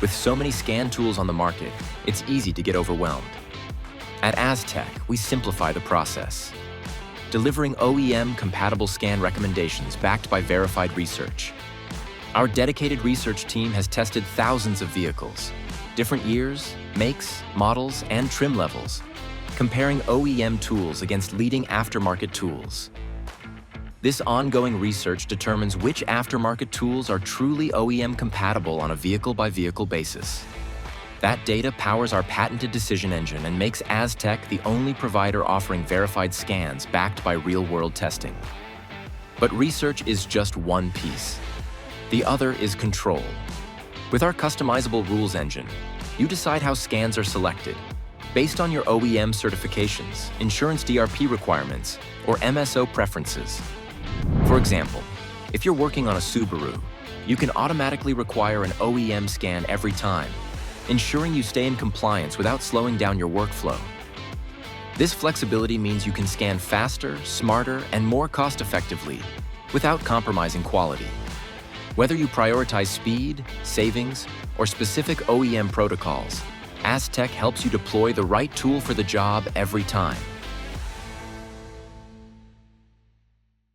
With so many scan tools on the market, it's easy to get overwhelmed. At asTech, we simplify the process, delivering OEM-compatible scan recommendations backed by verified research. Our dedicated research team has tested thousands of vehicles, different years, makes, models, and trim levels, comparing OEM tools against leading aftermarket tools. This ongoing research determines which aftermarket tools are truly OEM-compatible on a vehicle-by-vehicle basis. That data powers our patented decision engine and makes asTech the only provider offering verified scans backed by real-world testing. But research is just one piece. The other is control. With our customizable rules engine, you decide how scans are selected, based on your OEM certifications, insurance DRP requirements, or MSO preferences. For example, if you're working on a Subaru, you can automatically require an OEM scan every time, ensuring you stay in compliance without slowing down your workflow. This flexibility means you can scan faster, smarter, and more cost-effectively without compromising quality. Whether you prioritize speed, savings, or specific OEM protocols, asTech helps you deploy the right tool for the job every time.